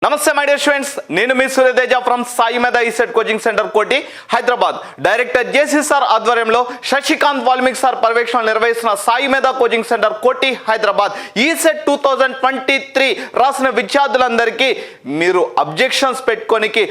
Namaste my dear students, Nenu Mi Suryateja from Saimedha Ecet Coaching Center Koti, Hyderabad. Director JC Sir ఆధ్వర్యంలో Sasikanth Valmiki sir పర్యవేక్షణ నిర్వహిస్తున్న సాయిమేధ coaching centre Koti Hyderabad ECET 2023 రాసిన విద్యార్థులందరికీ మీరు objections పెట్టుకోనికి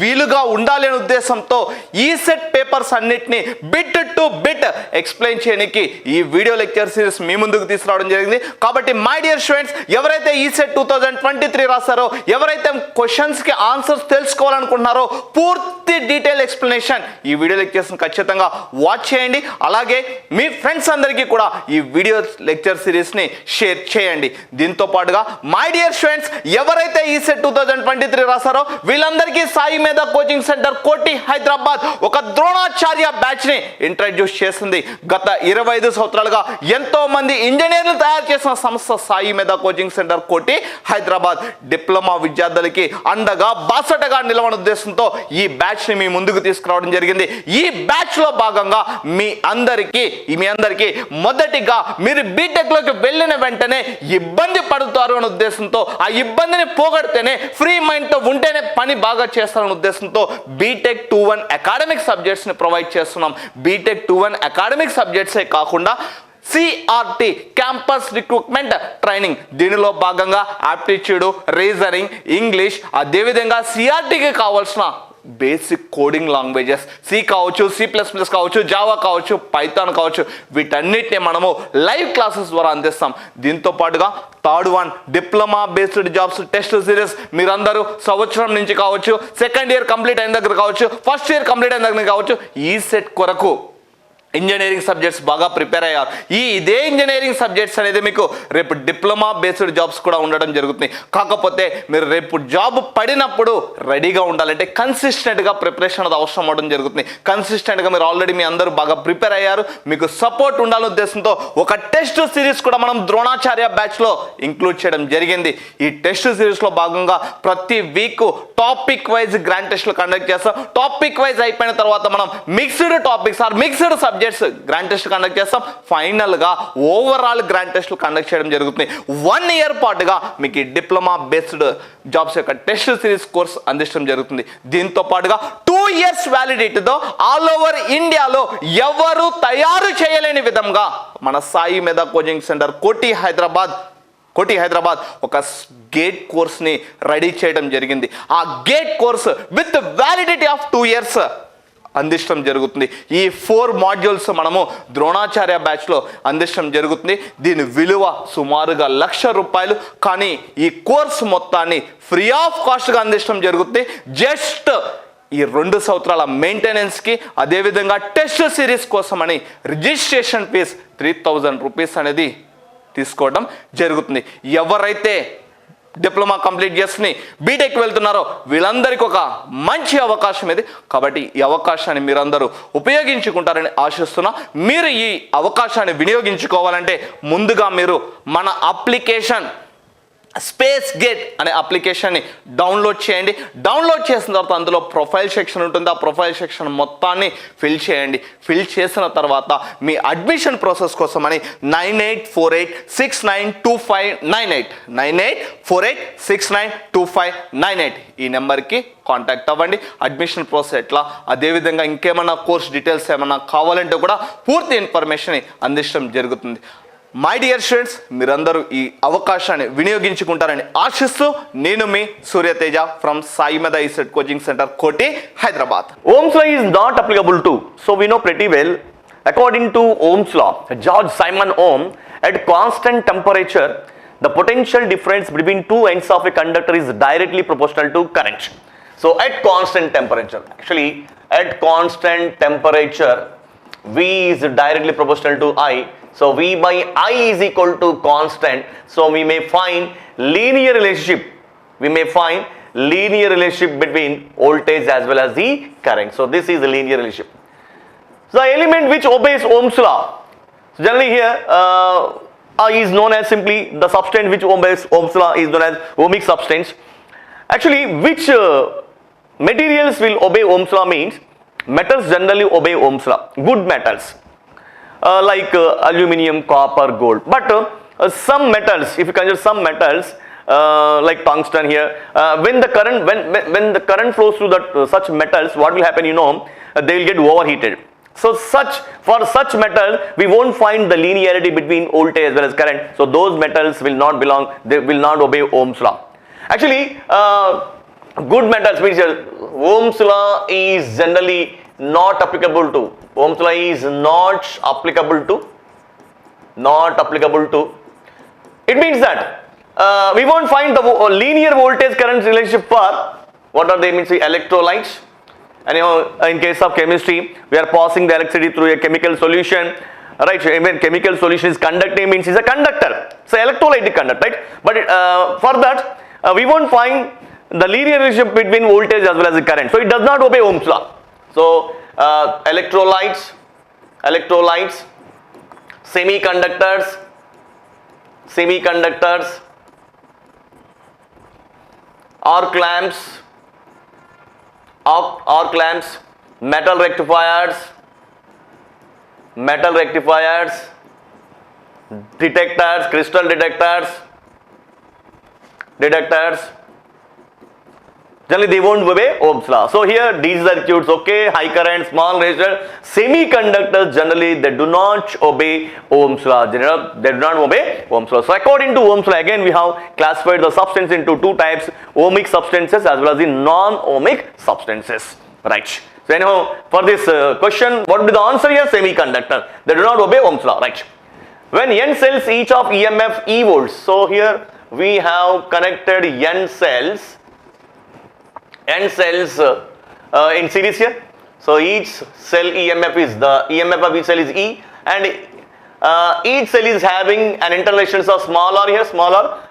వీలుగా ఉండాలి అనే ఉద్దేశంతో ఈసెట్ పేపర్స్ అన్నిటిని బిట్ టు బిట్ ఎక్స్ప్లెయిన్ చేయడానికి ఈ వీడియో లెక్చర్ సిరీస్ మీ ముందుకు తీసుకురావడం జరిగింది. కాబట్టి మై డియర్ స్టూడెంట్స్, ఎవరైతే ఈసెట్ 2023 రాస్తారో, ఎవరైతే క్వశ్చన్స్కి ఆన్సర్స్ తెలుసుకోవాలనుకుంటున్నారో, పూర్తి డీటెయిల్ ఎక్స్ప్లెనేషన్ ఈ వీడియో లెక్చర్స్ని ఖచ్చితంగా వాచ్ చేయండి. అలాగే మీ ఫ్రెండ్స్ అందరికీ కూడా ఈ వీడియో లెక్చర్ సిరీస్ని షేర్ చేయండి. దీంతో పాటుగా మై డియర్ స్టూడెంట్స్, ఎవరైతే ఈసెట్ 2023 రాస్తారో వీళ్ళందరికీ సాయిమేధ కోచింగ్ సెంటర్ కోటి హైదరాబాద్ ఒక ద్రోణాచార్య బ్యాచ్ ని ఇంట్రడ్యూస్ చేసింది. గత 25 సంవత్సరాలుగా ఎంతో మంది ఇంజనీర్లు తయారు చేసిన సంస్థ సాయిమేధ coaching centre Koti Hyderabad diploma విద్యార్థులకి అండగా బాసటగా నిలవన ఉద్దేశంతో ఈ బ్యాచ్ ని మీ ముందుకు తీసుకురావడం జరిగింది. ఈ బ్యాచ్ లో భాగంగా మీ అందరికీ మొదటిగా మీరు బీటెక్ లోకి వెళ్ళిన వెంటనే ఇబ్బంది పడుతారు అనే ఉద్దేశంతో, ఆ ఇబ్బందిని పోగొడితేనే ఫ్రీ మైండ్ తో ఉంటేనే పని బాగా చేస్తారనే ఉద్దేశంతో బీటెక్ 2-1 అకాడమిక్ సబ్జెక్ట్స్ ని ప్రొవైడ్ చేస్తున్నాం. బీటెక్ 2-1 అకాడమిక్ సబ్జెక్ట్సే కాకుండా సిఆర్టీ క్యాంపస్ రిక్రూట్మెంట్ ట్రైనింగ్, దీనిలో భాగంగా ఆప్టిట్యూడ్, రీజనింగ్, ఇంగ్లీష్, అదేవిధంగా సిఆర్టీకి కావాల్సిన బేసిక్ కోడింగ్ లాంగ్వేజెస్ సి కావచ్చు, C++ కావచ్చు, జావా కావచ్చు, పైథాన్ కావచ్చు, వీటన్నిటిని మనము లైవ్ క్లాసెస్ ద్వారా అందిస్తాం. దీంతో పాటుగా third one diploma based jobs test series, మీరందరూ సంవత్సరం నుంచి కావచ్చు, సెకండ్ ఇయర్ కంప్లీట్ అయిన దగ్గర కావచ్చు, ఫస్ట్ ఇయర్ కంప్లీట్ అయిన దగ్గర కావచ్చు, ఈ సెట్ కొరకు ఇంజనీరింగ్ సబ్జెక్ట్స్ బాగా ప్రిపేర్ అయ్యారు. ఇదే ఇంజనీరింగ్ సబ్జెక్ట్స్ అనేది మీకు రేపు డిప్లొమా బేస్డ్ జాబ్స్ కూడా ఉండడం జరుగుతుంది. కాకపోతే మీరు రేపు జాబ్ పడినప్పుడు రెడీగా ఉండాలంటే కన్సిస్టెంట్గా ప్రిపరేషన్ అది అవసరం అవడం జరుగుతుంది. కన్సిస్టెంట్గా మీరు ఆల్రెడీ మీ అందరూ బాగా ప్రిపేర్ అయ్యారు, మీకు సపోర్ట్ ఉండాలనే ఉద్దేశంతో ఒక టెస్ట్ సిరీస్ కూడా మనం ద్రోణాచార్య బ్యాచ్లో ఇంక్లూడ్ చేయడం జరిగింది. ఈ టెస్ట్ సిరీస్లో భాగంగా ప్రతి వీక్ టాపిక్ వైజ్ గ్రాండ్ టెస్ట్లు కండక్ట్ చేస్తాం. టాపిక్ వైజ్ అయిపోయిన తర్వాత మనం mixed topics or mixed subjects grand test conduct చేస్తాం. ఫైనల్ గా ఓవరాల్ గ్రాండ్ టెస్ట్లు కండక్ట్ చేయడం జరుగుతుంది. 1 ఇయర్ పాటుగా మీకు ఈ డిప్లొమా బేస్డ్ జాబ్స్ యొక్క టెస్ట్ సిరీస్ కోర్స్ అందించడం జరుగుతుంది. దీంతో పాటుగా 2 ఇయర్స్ వ్యాలిడిటీతో ఆల్ ఓవర్ ఇండియాలో ఎవరు తయారు చేయలేని విధంగా మన సాయిమేధ కోచింగ్ సెంటర్ కోటి హైదరాబాద్ ఒక గేట్ కోర్స్ని రెడీ చేయడం జరిగింది. ఆ gate course with validity of 2 years అందించడం జరుగుతుంది. ఈ 4 మాడ్యూల్స్ మనము ద్రోణాచార్య బ్యాచ్లో అందించడం జరుగుతుంది. దీని విలువ సుమారుగా ₹1,00,000. కానీ ఈ కోర్సు మొత్తాన్ని ఫ్రీ ఆఫ్ కాస్ట్గా అందించడం జరుగుతుంది. జస్ట్ ఈ 2 సంవత్సరాల మెయింటెనెన్స్కి, అదేవిధంగా టెస్ట్ సిరీస్ కోసమని రిజిస్ట్రేషన్ ఫీజ్ ₹3,000 అనేది తీసుకోవడం జరుగుతుంది. ఎవరైతే డిప్లొమా కంప్లీట్ చేసుకుని బీటెక్ వెళ్తున్నారో వీళ్ళందరికీ ఒక మంచి అవకాశం ఇది. కాబట్టి ఈ అవకాశాన్ని మీరందరూ ఉపయోగించుకుంటారని ఆశిస్తున్నా. మీరు ఈ అవకాశాన్ని వినియోగించుకోవాలంటే ముందుగా మీరు మన అప్లికేషన్ స్పేస్ గేట్ అనే అప్లికేషన్ని డౌన్లోడ్ చేయండి. డౌన్లోడ్ చేసిన తర్వాత అందులో ప్రొఫైల్ సెక్షన్ ఉంటుంది. ఆ ప్రొఫైల్ సెక్షన్ మొత్తాన్ని ఫిల్ చేయండి. ఫిల్ చేసిన తర్వాత మీ అడ్మిషన్ ప్రాసెస్ కోసమని 9848692598 9848692598 ఈ నెంబర్కి కాంటాక్ట్ అవ్వండి. అడ్మిషన్ ప్రాసెస్ ఎట్లా, అదేవిధంగా ఇంకేమైనా కోర్స్ డీటెయిల్స్ ఏమైనా కావాలంటే కూడా పూర్తి ఇన్ఫర్మేషన్ అందించడం జరుగుతుంది. మై డియర్ స్టూడెంట్స్, మీరందరూ ఈ అవకాశాన్ని వినియోగించుకుంటారని ఆశిస్తూ నేను మీ Suryateja from Saimedha ECET coaching centre Koti Hyderabad. Ohm's law is not applicable to, so we know pretty well, according to Ohm's law, George Simon Ohm, at constant temperature the potential difference between two ends of a conductor is directly proportional to current. So at constant temperature, actually at constant temperature V is directly proportional to I. So V by I is equal to constant. So we may find linear relationship between voltage as well as the current. So this is a linear relationship. So the element which obeys Ohm's law, so generally here is known as simply the substance which obeys Ohm's law is known as ohmic substance. Actually, which materials will obey Ohm's law means metals generally obey Ohm's law. Good metals. Like aluminum, copper, gold. But some metals, if you consider some metals, like tungsten here. When the current flows through that such metals, what will happen? They will get overheated. So for such metal, we won't find the linearity between voltage as well as current. So those metals will not belong. They will not obey Ohm's law. Actually, good metals means Ohm's law is generally not applicable to. Ohm's law is not applicable to. It means that we won't find the linear voltage current relationship for what are they means electrolytes. And in case of chemistry, we are passing the electricity through a chemical solution, right? When chemical solution is conducting, means it's a conductor. So electrolytic conductor, right? But for that, we won't find the linear relationship between voltage as well as the current. So it does not obey Ohm's law. So electrolytes, semiconductors, arc lamps, metal rectifiers, detectors, crystal detectors, generally they won't obey Ohm's law. So here these circuits, okay, high current, small resistor, semiconductors, generally they do not obey Ohm's law. They do not obey Ohm's law. So according to Ohm's law, again we have classified the substance into two types: ohmic substances as well as the non-ohmic substances. Right. So anyhow, for this question, what would be the answer here? Semiconductor. They do not obey Ohm's law. Right. When n cells each of EMF E volts. So here we have connected n cells in series here. So each cell EMF is the EMF of each cell is E, and each cell is having an internal resistance of small r here,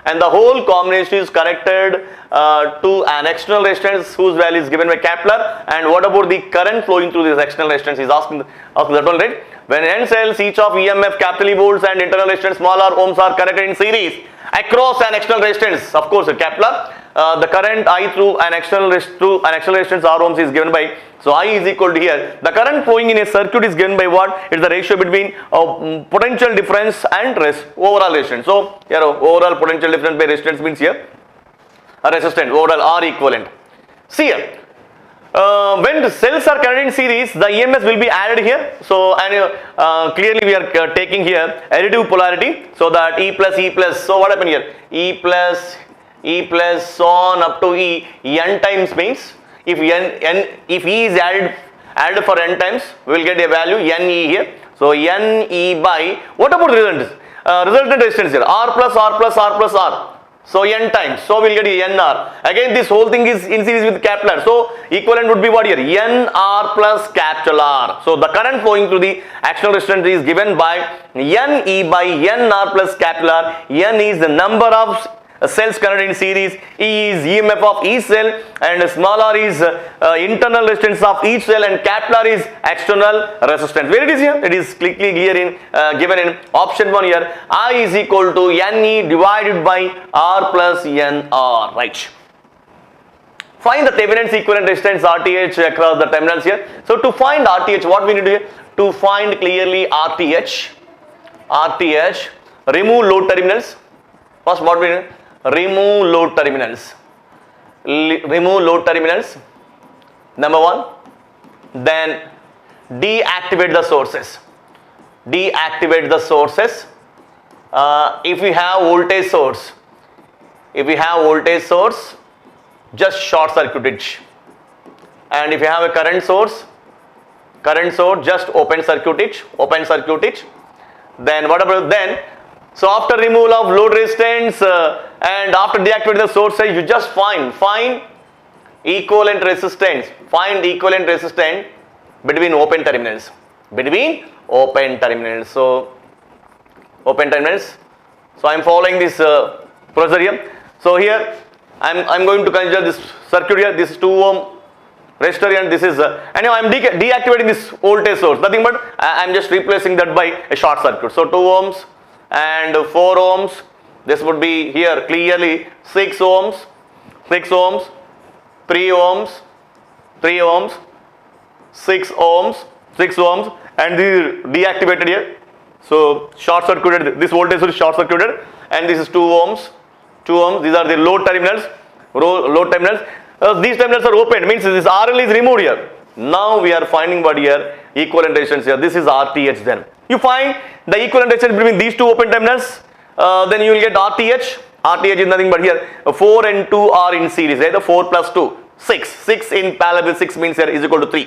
and the whole combination is connected to an external resistance whose value is given by Kepler. And what about the current flowing through this external resistance? Is asking that one, right? When n cells each of EMF capital E volts and internal resistance small r ohms are connected in series across an external resistance, of course Kepler, the current I through an external resistance R ohms is given by, so I is equal to here, the current flowing in a circuit is given by what? It's the ratio between potential difference and overall resistance. So here overall potential difference by resistance means here a resistance, overall R equivalent. See here, when the cells are connected in series, the EMS will be added here. So and clearly we are taking here additive polarity, so that E plus, so what happened here? E plus so on up to E, n times means if E is added for n times, we will get a value ne here. So ne by, what about resultant? Resultant resistance here, R plus R. So n times, so we will get nr. Again this whole thing is in series with Kepler. So equivalent would be what here? nr plus capital R. So the current flowing through the external resistance is given by ne by nr plus capital R. N is the number of cells connected in series, E is EMF of each cell, and small r is internal resistance of each cell, and capital R is external resistance. Where it is here? It is clearly given in option 1 here. I is equal to Ne divided by R plus Nr. Right. Find the Thevenin's equivalent resistance RTH across the terminals here. So to find RTH, what we need to do? To find clearly RTH, remove load terminals. First, what we need? Remove load terminals. Number 1. Then deactivate the sources. If we have voltage source, just short circuit it. And if you have a current source, just open circuit it. Then what about then? So after removal of load resistance and after deactivating the source, you just find equivalent resistance. Find equivalent resistance between open terminals. So open terminals. So I am following this procedure here. So here I am going to consider this circuit here. This is 2 ohm resistor and this is anyway I am deactivating this voltage source. Nothing but I am just replacing that by a short circuit. So 2 ohms. And 4 ohms, this would be here clearly 6 ohms, 3 ohms, 6 ohms, and this is deactivated here. So short circuited, this voltage is short circuited, and this is 2 ohms, 2 ohms. These are the load terminals. Load terminals. These terminals are opened, means this RL is removed here. Now we are finding what here? Equivalent resistance here. This is RTH then. You find the equivalent resistance between these two open terminals, then you will get RTH. RTH is nothing but here 4 and 2 are in series, right? The 4 plus 2, 6. 6 in parallel with 6 means here is equal to 3.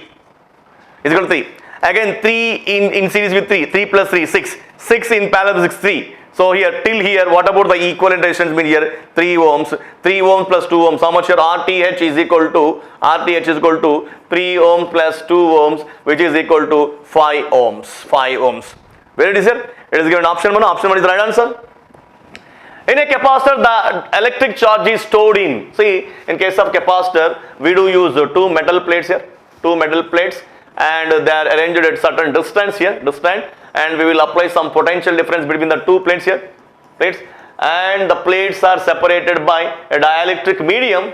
Is equal to 3. Again 3 in series with 3. 3 plus 3, 6. 6 in parallel with 6, 3. So here till here, what about the equivalent resistance mean here? 3 ohms. 3 ohms plus 2 ohms. How much here? RTH is equal to 3 ohms plus 2 ohms, which is equal to 5 ohms. 5 ohms. Where it is here? It is given option 1. Option 1 is the right answer. In a capacitor, the electric charge is stored in. See, in case of capacitor, we do use two metal plates here. Two metal plates, and they are arranged at certain distance here. And we will apply some potential difference between the two plates here. And the plates are separated by a dielectric medium.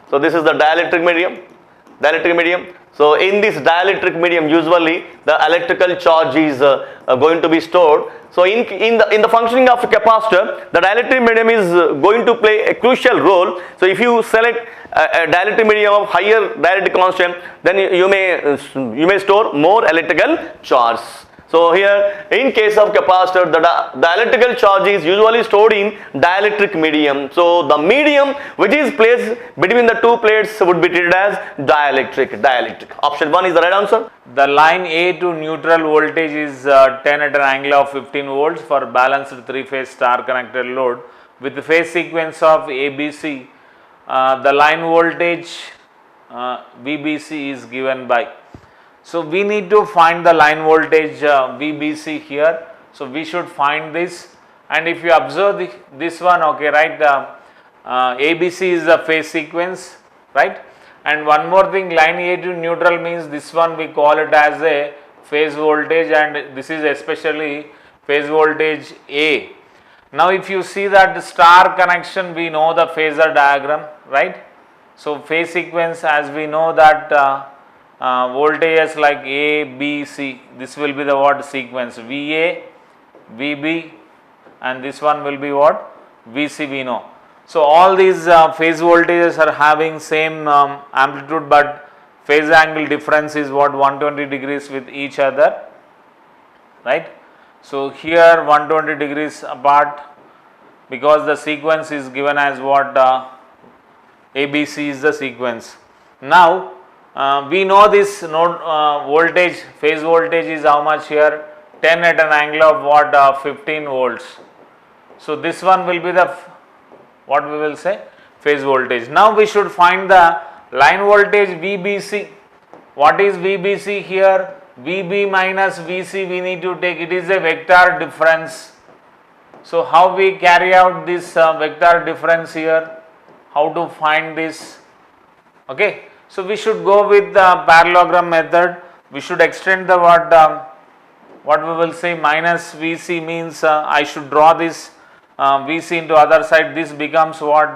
So this is the dielectric medium. So in this dielectric medium, usually the electrical charge is going to be stored. So in the functioning of a capacitor, the dielectric medium is going to play a crucial role. So if you select a dielectric medium of higher dielectric constant, then you may store more electrical charge. So here, in case of capacitor, the electrical charge is usually stored in dielectric medium. So the medium which is placed between the two plates would be treated as dielectric. Option 1 is the right answer. The line A to neutral voltage is 10 at an angle of 15 volts for balanced 3-phase star connected load with the phase sequence of ABC. The line voltage VBC is given by. So we need to find the line voltage VBC here. So we should find this, and if you observe this one, okay, right, ABC is the phase sequence, right? And one more thing, line A to neutral means this one we call it as a phase voltage, and this is especially phase voltage A. Now if you see that star connection, we know the phasor diagram, right? So phase sequence, as we know that voltages like A, B, C, this will be the what sequence? VA, VB, and this one will be what? VC, we know. So all these phase voltages are having same amplitude, but phase angle difference is what? 120 degrees with each other, right? So here 120 degrees apart, because the sequence is given as what? ABC is the sequence. Now we know this node voltage, phase voltage is how much here? 10 at an angle of what? 15 volts. So this one will be the, what we will say? Phase voltage. Now we should find the line voltage VBC. What is VBC here? VB minus VC we need to take. It is a vector difference. So how we carry out this vector difference here? How to find this? Okay. So we should go with the parallelogram method. We should extend the what we will say minus VC means I should draw this VC into other side. This becomes what?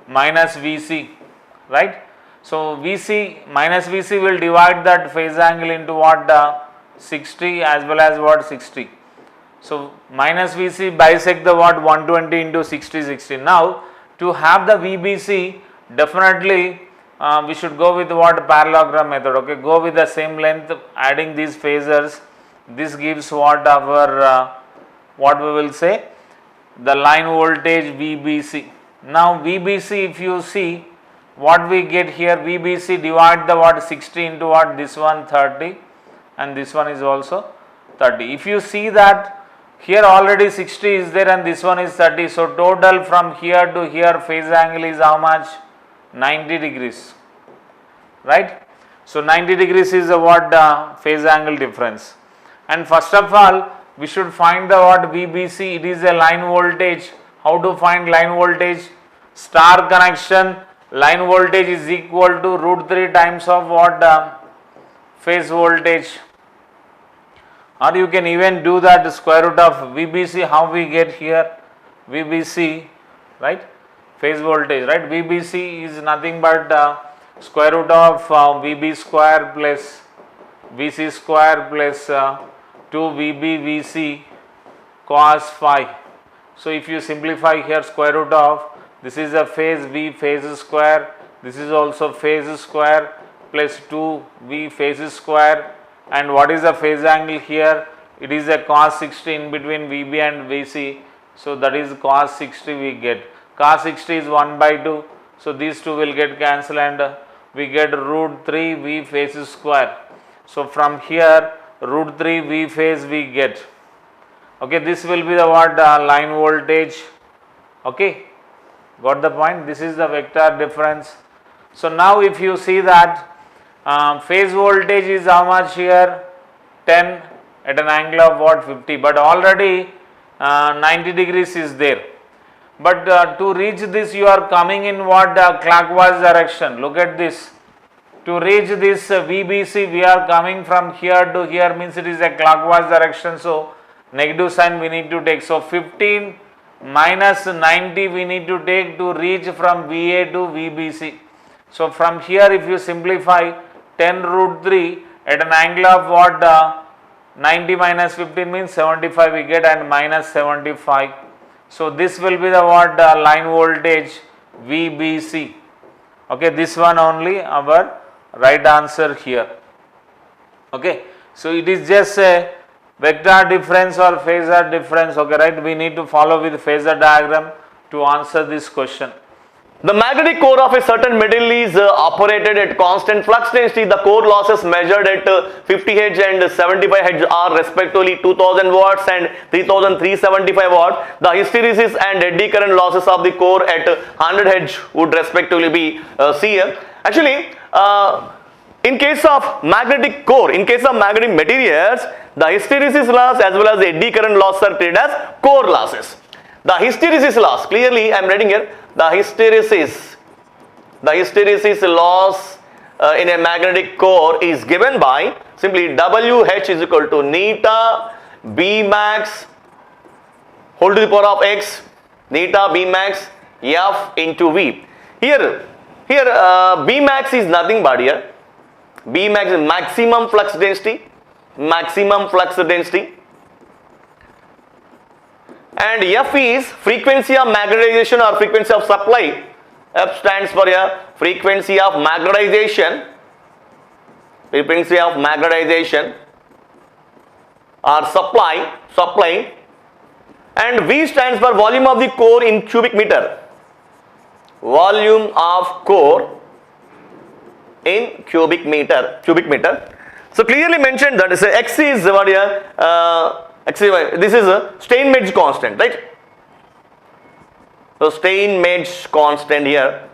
Minus VC, right? So VC minus VC will divide that phase angle into what? 60 as well as what? 60. So minus VC bisect the what? 120 into 60. Now to have the VBC, definitely we should go with what? Parallelogram method. Okay, go with the same length, adding these phasors. This gives what? Our what we will say? The line voltage VBC. Now VBC, if you see what we get here, VBC divide the what? 60 into what? This one 30, and this one is also 30. If you see that here already 60 is there and this one is 30, so total from here to here phase angle is how much? 90 degrees, right? So 90 degrees is the what? Phase angle difference. And first of all, we should find the what? VBC. It is a line voltage. How to find line voltage? Star connection, line voltage is equal to √3 times of what? Phase voltage. Or you can even do that square root of VBC. How we get here? VBC, right? Phase voltage, right? VBC is nothing but square root of VB square plus VC square plus 2VB VC cos phi. So if you simplify here, square root of This is a phase V phase square. This is also phase square plus 2V phase square. And what is the phase angle here? It is a cos 60 in between VB and VC. So that is cos 60 we get. Cos 60 is 1 by 2. So these two will get cancelled and we get root 3 V phase square. So from here root 3 V phase we get. Okay, this will be the what line voltage. Okay, got the point? This is the vector difference. So now if you see that phase voltage is how much here? 10 at an angle of what? 50, but already 90 degrees is there. But to reach this you are coming in what clockwise direction. Look at this. To reach this VBC we are coming from here to here, means it is a clockwise direction. So negative sign we need to take. So 15 minus 90 we need to take to reach from VA to VBC. So from here if you simplify 10 root 3 at an angle of what 90 minus 15 means 75 we get, and minus 75. So this will be the what line voltage VBC. Okay, this one only our right answer here. Okay, so it is just a vector difference or phasor difference. Okay, right, we need to follow with phasor diagram to answer this question. The magnetic core of a certain metal is operated at constant flux density. The core losses measured at 50 Hz and 75 Hz are respectively 2000 watts and 3375 watts. The hysteresis and eddy current losses of the core at 100 Hz would respectively be here. Actually, in case of magnetic core, in case of magnetic materials, the hysteresis loss as well as the eddy current loss are treated as core losses. The hysteresis loss, clearly I am writing here, the hysteresis loss in a magnetic core is given by simply WH is equal to neta B max whole to the power of x, neta B max F into V. Here B max is nothing but here, B max is maximum flux density, and F is frequency of magnetization or frequency of supply. F stands for a frequency of magnetization, or supply, and V stands for volume of the core in cubic meter. Volume of core in cubic meter. So clearly mentioned that is X is what here. This is a Steinmetz constant, right? So Steinmetz constant here.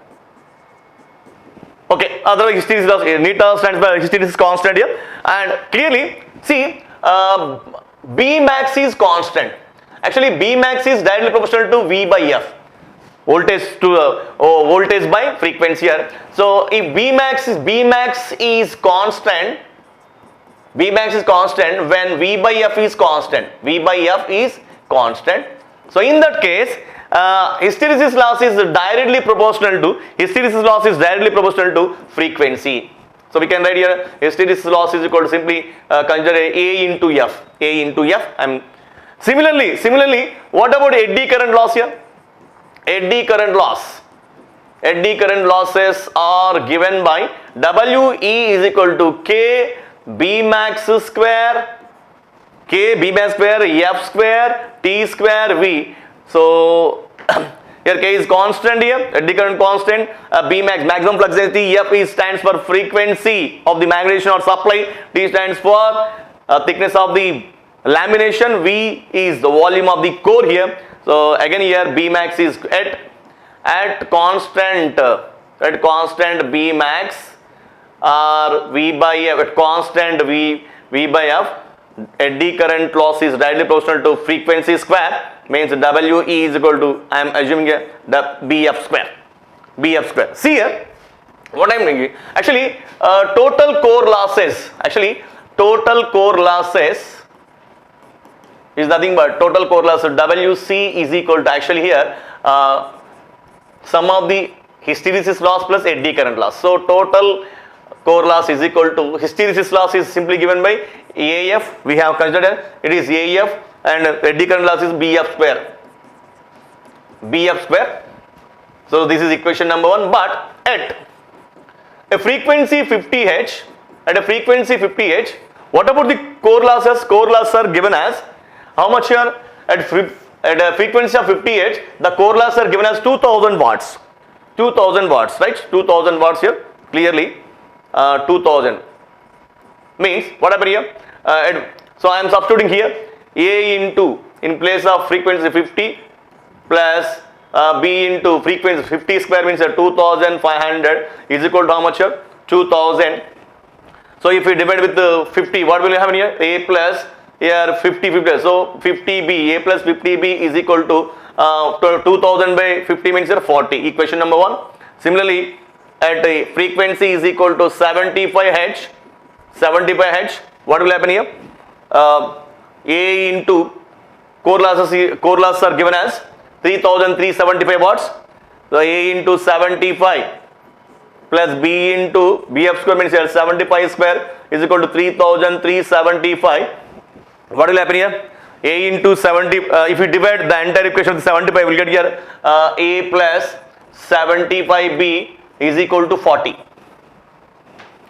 Okay, otherwise hysteresis loss, neta stands for hysteresis constant here, and clearly see B max is constant. Actually B max is directly proportional to V by F, voltage to voltage by frequency here. So if B max is constant when V by F is constant. So in that case, hysteresis loss is directly proportional to frequency. So we can write here hysteresis loss is equal to simply consider A into F. Similarly, what about eddy current loss here? Eddy current losses are given by WE is equal to K B max square F square T square V. So here K is constant here, eddy current constant, B max maximum flux density, F is stands for frequency of the magnetization or supply, T stands for thickness of the lamination, V is the volume of the core here. So again here B max is at constant B max or V by F, at constant V by F, eddy current loss is directly proportional to frequency square, means WE is equal to, I am assuming here, the BF square. See here what I am doing. Actually total core losses is nothing but total core loss. WC is equal to, actually here sum of the hysteresis loss plus eddy current loss. So total core loss is equal to, hysteresis loss is simply given by AF, we have considered it is AF, and eddy current loss is BF square. So this is equation number 1. But at a frequency 50 Hz, at a frequency 50 Hz, what about the core losses? Core losses are given as how much here? At a frequency of 50 Hz, the core losses are given as 2000 watts. 2000 watts, right? 2000 watts here, clearly 2000 means what happened here? So I am substituting here A into, in place of frequency 50 plus B into frequency 50 square means 2500 is equal to how much here? 2000. So if we divide with the 50, what will you have in here? A plus here 50. So 50B, A plus 50B is equal to 2000 by 50 means here 40. Equation number 1. Similarly, at a frequency is equal to 75 Hz. 75 Hz. What will happen here? A into core losses are given as 3375 watts. So A into 75 plus B into BF square means here 75 square is equal to 3375. What will happen here? A into 70, if you divide the entire equation with 75, we will get here A plus 75B is equal to 40.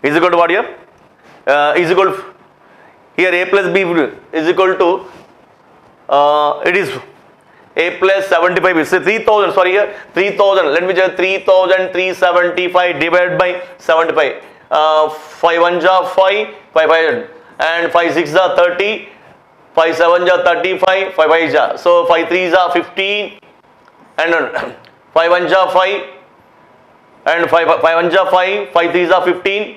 Is equal to what here? Is equal to, here A plus B is equal to, it is A plus 75 is 3000, sorry here 3000, let me just 3375 divided by 75. 5 1 ja 5, 5 5 and 5 6 ja 30, 5 7 ja 35, 5 5 ja, so 5 3 ja 15 and 5 1 ja 5 and 5 1 ja 5, 5 3 ja 15.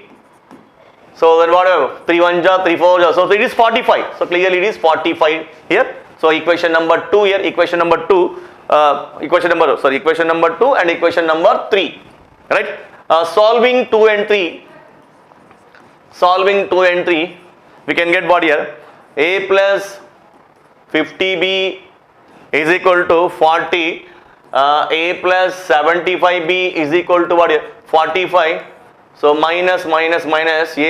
So then whatever 3 1 ja 3 4 ja, so it is 45. So clearly it is 45 here. So equation number 2 here, equation number 2 and equation number 3, right? Solving 2 and 3, we can get what here? A plus 50B is equal to 40, A plus 75B is equal to what here? 45. So minus, A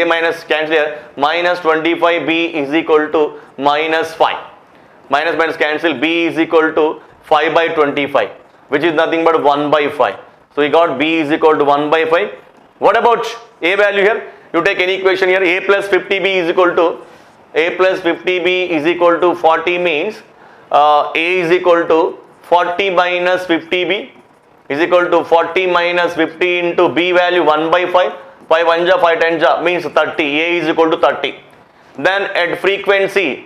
minus cancel here, minus 25B is equal to minus 5. Minus cancel, B is equal to 5 by 25, which is nothing but 1 by 5. So we got B is equal to 1 by 5. What about A value here? You take any equation here, A plus 50B is equal to 40 means A is equal to 40 minus 50B is equal to 40 minus 50 into B value 1 by 5. 5 1 ja 5 10 ja means 30. A is equal to 30. Then at frequency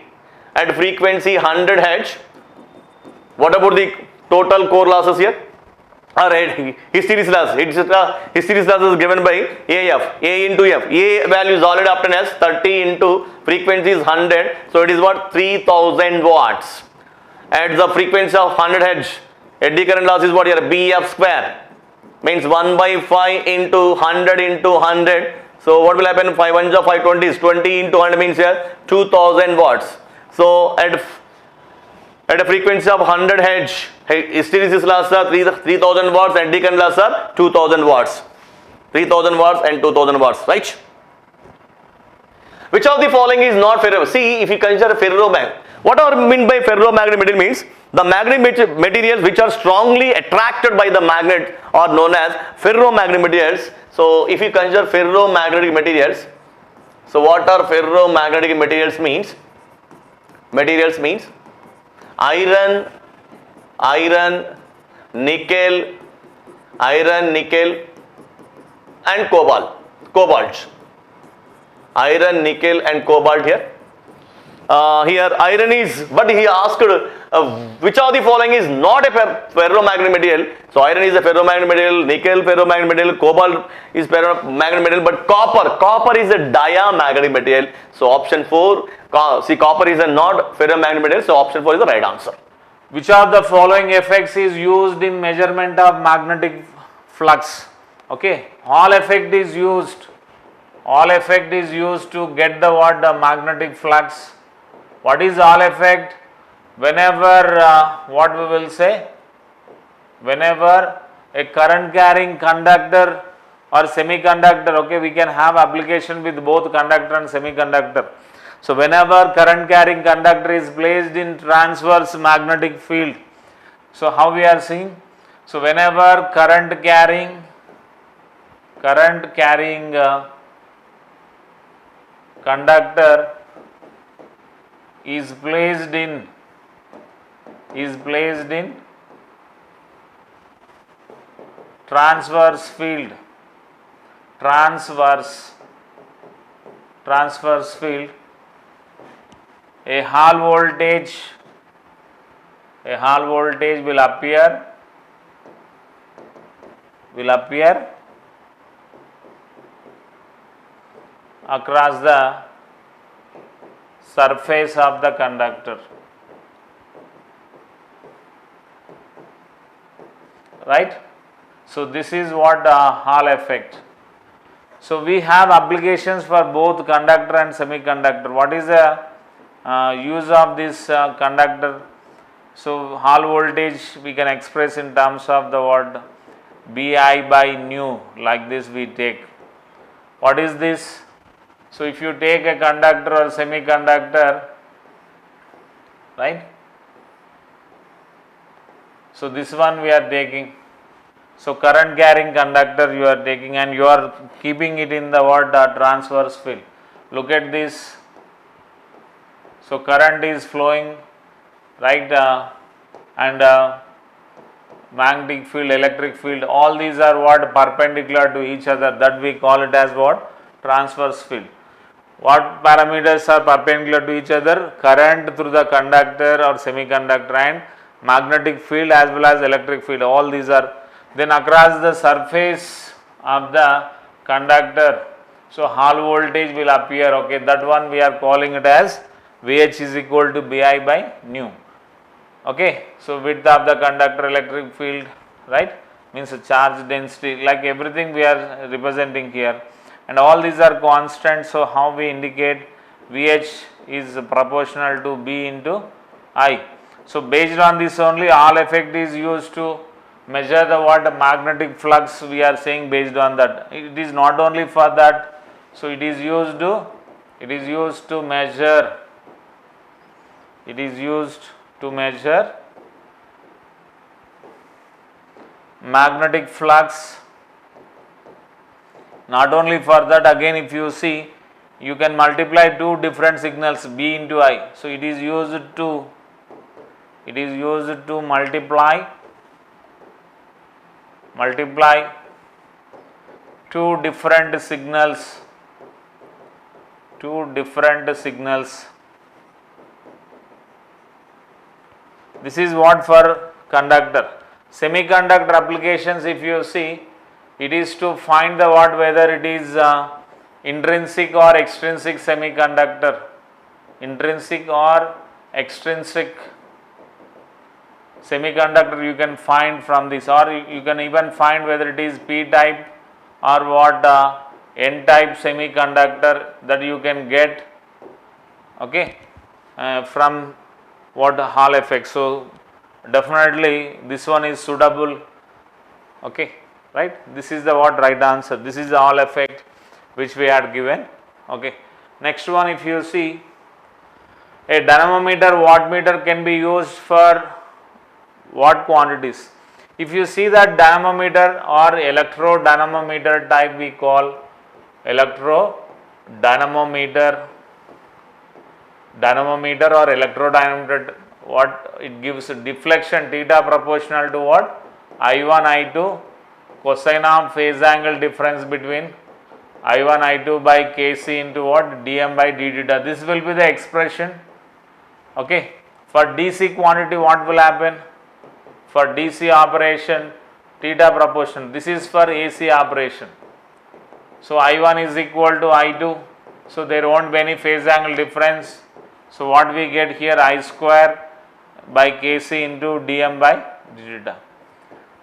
100 Hz, what about the total core losses here? Alright, hysteresis loss. Hysteresis loss is given by AF, A into F. A value is already obtained as 30 into frequency is 100. So it is what? 3000 watts. At the frequency of 100 Hz, eddy current loss is what here? BF square. Means 1 by 5 into 100 into 100. So what will happen? 5 1 ja 5 20 is 20 into 100 means here 2000 watts. So at a frequency of 100 Hz, hysteresis loss are 3000 watts and eddy current loss are 2000 watts. 3000 watts and 2000 watts, right? Which of the following is not ferro? See, if you consider ferromagnet, what are meant by ferromagnetic material means the magnetic materials which are strongly attracted by the magnet are known as ferromagnetic materials. So if you consider ferromagnetic materials, so what are ferromagnetic materials means? Materials means iron, nickel and cobalt. Iron, nickel and cobalt here. Here iron is, but he asked which of the following is not a ferromagnetic material. So iron is a ferromagnetic material, nickel ferromagnetic material, cobalt is ferromagnetic material, but copper is a diamagnetic material. So option 4, see copper is a not ferromagnetic material, so option 4 is the right answer. Which of the following effects is used in measurement of magnetic flux? Okay, Hall effect is used to get the what? The magnetic flux. What is Hall effect? Whenever what we will say? Whenever a current carrying conductor or semiconductor, okay, we can have application with both conductor and semiconductor. So whenever current carrying conductor is placed in transverse magnetic field, so how we are seeing? So whenever current carrying conductor is placed in transverse field, a Hall voltage will appear across the surface of the conductor, right? So this is what Hall effect. So we have applications for both conductor and semiconductor. What is the use of this conductor? So Hall voltage we can express in terms of the what Bi by nu, like this we take. What is this? So if you take a conductor or semiconductor, right? So this one we are taking. So current carrying conductor you are taking and you are keeping it in the what transverse field. Look at this. So current is flowing, right, and magnetic field, electric field, all these are what perpendicular to each other, that we call it as what transverse field. What parameters are perpendicular to each other? Current through the conductor or semiconductor and magnetic field as well as electric field, all these are. Then across the surface of the conductor, so Hall voltage will appear, okay, that one we are calling it as Vh is equal to Bi by nu. Okay, so width of the conductor, electric field, right, means charge density, like everything we are representing here, and all these are constant. So how we indicate? Vh is proportional to B into I. So based on this only Hall effect is used to measure the what magnetic flux, we are saying based on that. It is not only for that, so it is used to measure magnetic flux. Not only for that, again if you see, you can multiply two different signals B into I. So it is used to multiply two different signals. This is what for conductor. Semiconductor applications, if you see, it is to find the what, whether it is intrinsic or extrinsic semiconductor, intrinsic or extrinsic semiconductor you can find from this, or you can even find whether it is p type or what n type semiconductor, that you can get, okay, from what Hall effect. So definitely this one is suitable, okay, right. This is the what right answer. This is the Hall effect which we had given, okay. Next one, if you see, a dynamometer, wattmeter can be used for what quantities? If you see that dynamometer or electro dynamometer type, we call electro dynamometer or electrodynamometer, what it gives deflection theta proportional to what? I1 I2 cosine of phase angle difference between I1 I2 by Kc into what? Dm by d theta. This will be the expression, okay. For DC quantity, what will happen? For DC operation, theta proportion. This is for AC operation. So I1 is equal to I2. So there won't be any phase angle difference. So what we get here, I square by Kc into Dm by d theta.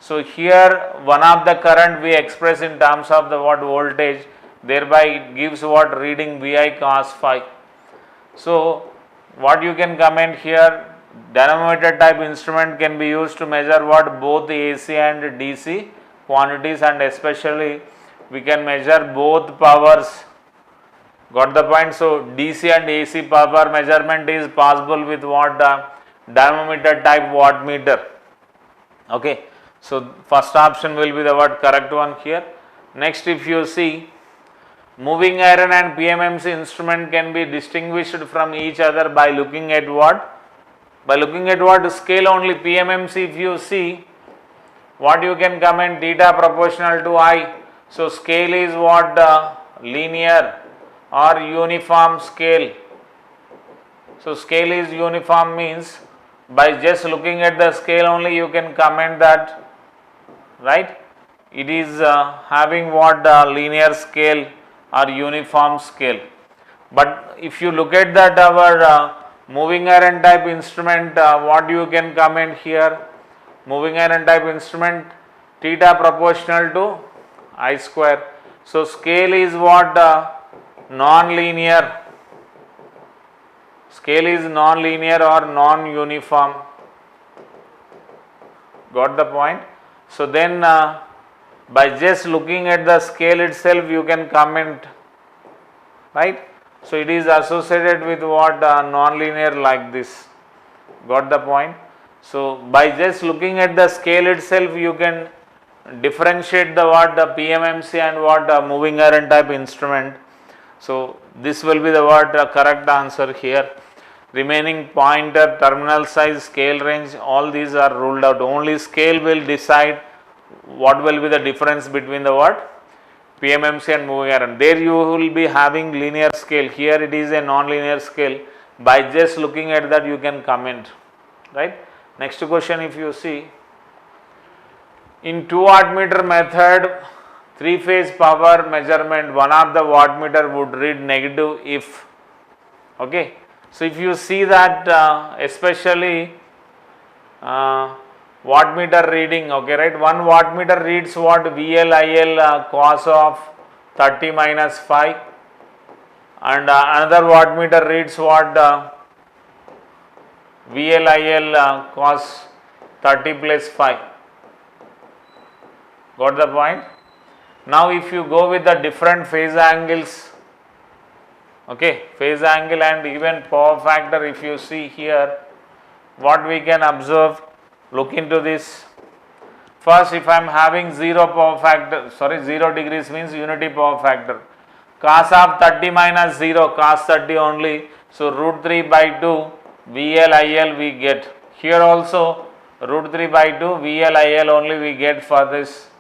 So here one of the current we express in terms of the what voltage, thereby it gives what reading Vi cos phi. So what you can comment here, dynamometer type instrument can be used to measure what both AC and DC quantities, and especially we can measure both powers. Got the point? So DC and AC power measurement is possible with what dynamometer type wattmeter, okay. So first option will be the what correct one here. Next, if you see, moving iron and PMMC instrument can be distinguished from each other by looking at what? By looking at what? Scale only. PMMC, if you see, what you can comment, theta proportional to I. So scale is what? Linear or uniform scale. So scale is uniform means by just looking at the scale only you can comment that, right? It is having what? Linear scale or uniform scale. But if you look at that our moving iron type instrument, what you can comment here? Moving iron type instrument, theta proportional to I square. So scale is what? Non-linear. Scale is non-linear or non-uniform. Got the point? So then by just looking at the scale itself you can comment, right? So it is associated with what? Non-linear like this. Got the point? So by just looking at the scale itself you can differentiate the what? The PMMC and what? Moving iron type instrument. So this will be the what? Correct answer here. Remaining pointer, terminal size, scale range, all these are ruled out. Only scale will decide what will be the difference between the what? PMMC and moving iron. There you will be having linear scale. Here it is a non-linear scale. By just looking at that you can comment, right? Next question, if you see, in 2 wattmeter method, 3-phase power measurement, one of the wattmeter would read negative if, okay. So if you see that especially wattmeter reading, okay, right, one wattmeter reads what? VL cos of 30 minus 5 and another wattmeter reads what? VL cos 30 plus 5. Got the point? Now if you go with the different phase angles, okay, phase angle and even power factor, if you see here, what we can observe, look into this. First, if I am having 0 power factor, 0 degrees means unity power factor. Cos of 30 minus 0, cos 30 only. So root 3 by 2 VL we get. Here also root 3 by 2 VL only we get for this.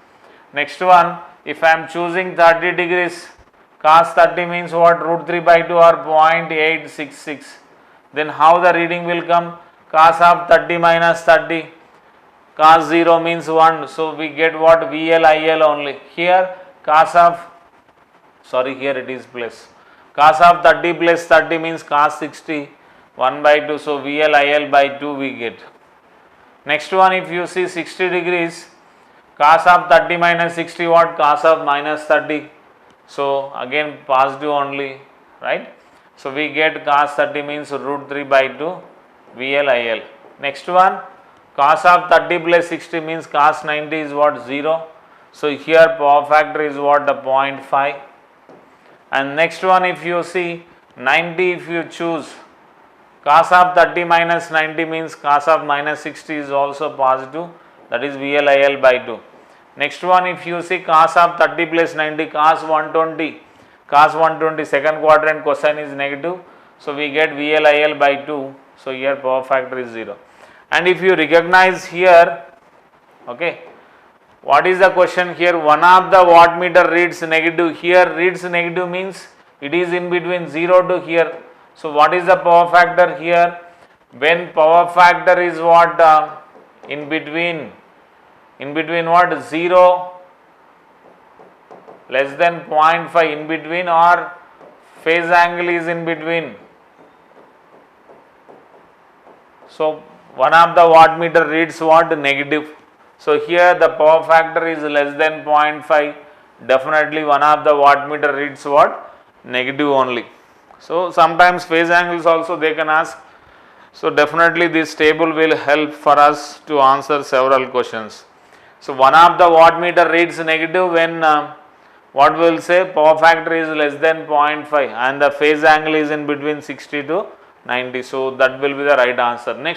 Next one, if I am choosing 30 degrees, cos 30 means what? Root 3 by 2 or 0.866. Then how the reading will come? Cos of 30 minus 30. Cos 0 means 1. So we get what? VL only. Here cos of, here it is plus. Cos of 30 plus 30 means cos 60. 1 by 2. So VL by 2 we get. Next one, if you see 60 degrees, cos of 30 minus 60 what? Cos of minus 30. So again positive only, right? So we get cos 30 means root 3 by 2 VL. Next one, cos of 30 plus 60 means cos 90 is what? 0. So here power factor is what? The 0.5. And next one, if you see 90, if you choose, cos of 30 minus 90 means cos of minus 60 is also positive, that is VL by 2. Next one, if you see cos of 30 plus 90, cos 120, cos 120 second quadrant cosine is negative. So we get VL by 2. So here power factor is 0. And if you recognize here, okay, what is the question here? One of the wattmeter reads negative. Here reads negative means it is in between 0 to here. So what is the power factor here? When power factor is what? In between what? 0 less than 0.5, in between, or phase angle is in between. So one of the wattmeter reads what? Negative. So here the power factor is less than 0.5. Definitely one of the wattmeter reads what? Negative only. So sometimes phase angles also they can ask. So definitely this table will help for us to answer several questions. So one of the wattmeter reads negative when what we will say? Power factor is less than 0.5 and the phase angle is in between 60 to 90. So that will be the right answer. Next.